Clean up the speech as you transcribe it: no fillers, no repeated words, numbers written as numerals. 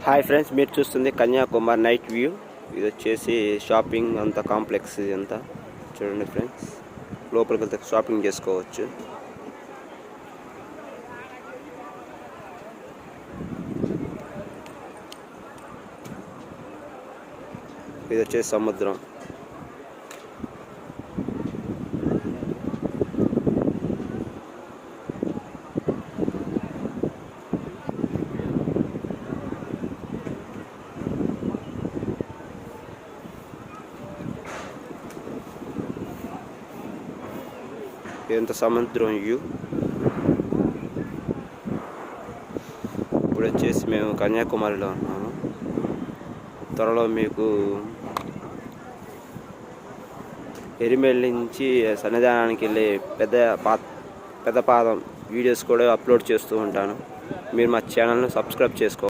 Hi friends, మీరు చూస్తుంది Kanyakumari night view. ఇది వచ్చేసి షాపింగ్ అంత కాంప్లెక్స్. ఇదంతా చూడండి ఫ్రెండ్స్, లోపలికి వెళ్తే షాపింగ్ చేసుకోవచ్చు. ఇది వచ్చేసి సముద్రం. ఇదంతా సముద్రం వ్యూ. ఇప్పుడు వచ్చేసి మేము కన్యాకుమారిలో ఉన్నాము. త్వరలో మీకు ఎరిమెల్లి నుంచి సన్నిధానానికి వెళ్ళే పెద్ద పాదం వీడియోస్ కూడా అప్లోడ్ చేస్తూ ఉంటాను. మీరు మా ఛానల్ను సబ్స్క్రైబ్ చేసుకోవాలి.